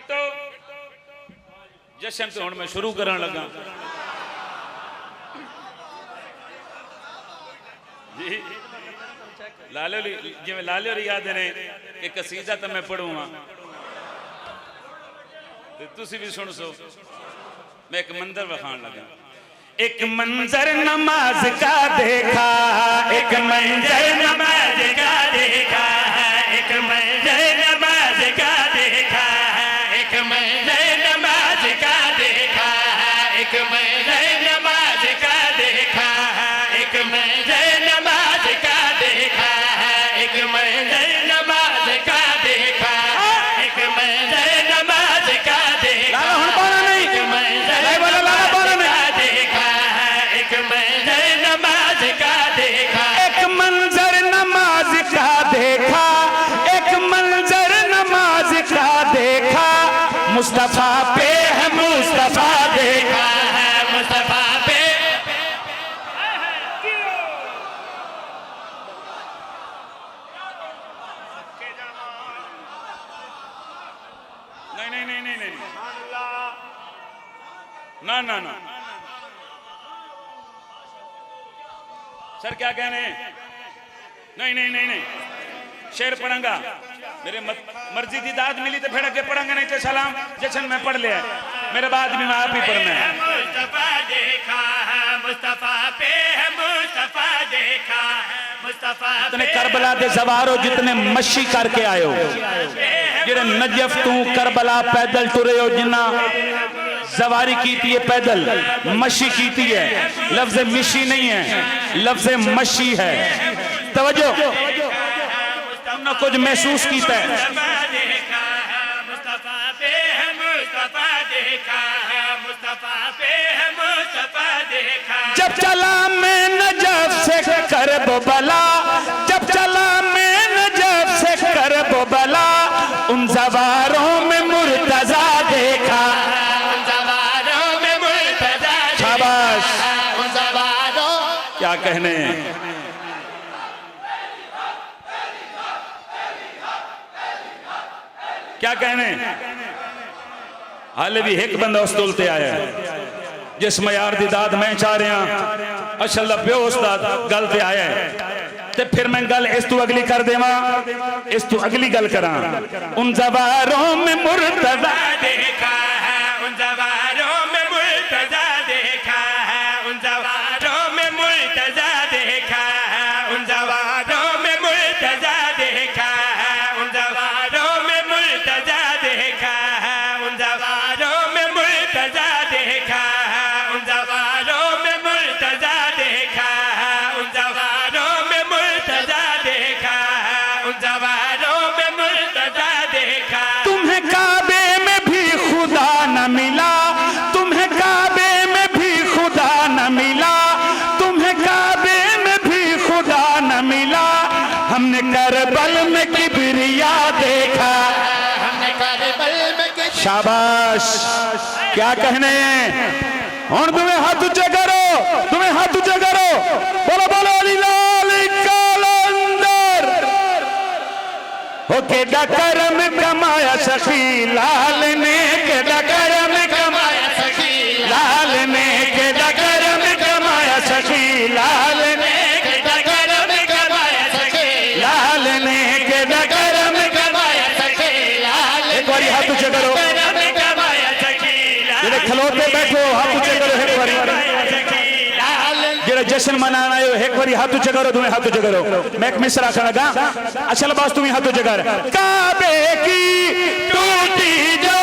बेटो जश्न तो हुण मैं शुरू करन लगा जी। लाले जिवें लाले होरी याद ने कि कसीदा तो मैं पढ़ूंगा तो तुसी भी सुन सो। मैं एक मंजर वखान लगा। एक मंजर नमाज का देखा, एक मंजर नमाज का देखा, एक मंजर नमाज का देखा, एक मंजर नमाज का देखा, एक मंजर नमाज का देखा, एक मंजर नमाज का देखा, एक मंजर नमाज का देखा, एक मंजर नमाज का देखा। मुस्तफा पे है मुस्तफा देखा है, मुस्तफा पे नहीं नहीं नहीं नहीं नहीं ना ना ना सर क्या कहने नहीं नहीं नहीं नहीं शेर पढ़ूंगा मेरे मर्जी की दाद मिली तो फिर अगे पढ़ेंगे नहीं तो सलाम जैसे मैं पढ़ लिया मेरे बाद भी मैं आप ही पढ़ना है। मुस्तफा देखा है, मुस्तफा पे है मुस्तफा देखा है, मुस्तफा जितने करबला दे सवारो जितने मशी करके आयो जिहड़े नजफ तू करबला पैदल टुरे हो जिन्ना सवारी कीती है पैदल मशी कीती है। लफ्ज मिशी नहीं है लफ्ज मशी है। तवज्जो ना कुछ महसूस कीता है। मुस्तफा पे है मुस्तफा देखा है, मुस्तफा पे है मुस्तफा देखा। जब चला मैं नजफ से करब बला, जब चला मैं नजफ से करब बला, उन सवारों में मुर्तजा देखा, उन सवारों में मुर्तजा। शाबाश उन सवारों क्या कहने। क्या कहने हाले भी एक बंदा उस तोलते आया जिस मयार दी दाद मैं चाह रहा अशल्ला प्यो उस दाद गल ते आया है। ते फिर मैं गल इस तू अगली कर देवा, इस तू अगली गल करा। उन जवारों में मुर्तजा देखा है, उन जवारों में मुर्तजा देखा है, उन जवारों में मुर्तजा देखा है, उन जवारों में मुर्तजा देखा है, उन जवारों में मुर्तजा देखा है, उन जवारों में मुर्तजा देखा है, उन जवारों में मुर्तजा देखा है, उन जवारों में मुर्तजा देखा है, उन जवारों में मुर्तजा देखा। तुम्हें काबे में भी खुदा न मिला, तुम्हें काबे में भी खुदा न मिला, तुम्हें काबे में भी खुदा न मिला। हमने करबल में किबरिया देखा, हमने करबल में। शाबाश क्या कहने। और तुम्हें हाथ ऊंचे करो, तुम्हें हाथ ऊंचे करो, बोलो बोलो अली लाल कलंदर हो के डकरम कमाया सखी लाल ने, के डकरम कमाया सखी लाल ने, के डकरम कमाया सखी लाल ने, के डकरम कमाया सखी लाल ने, के डकरम कमाया सखी लाल। एक बारी हाथ ऊंचे करो, खलोते बैठो हाथ ऊंचे करो एक बारी। जेड़ा जश्न मनाना है एक बारी हाथ ऊंचे करो, तुम्हें हाथ ऊंचे करो। मैं एक मिसरा आखन लगा असल बात तुम्हें हाथ ऊंचे कर। काबे की टूटी जो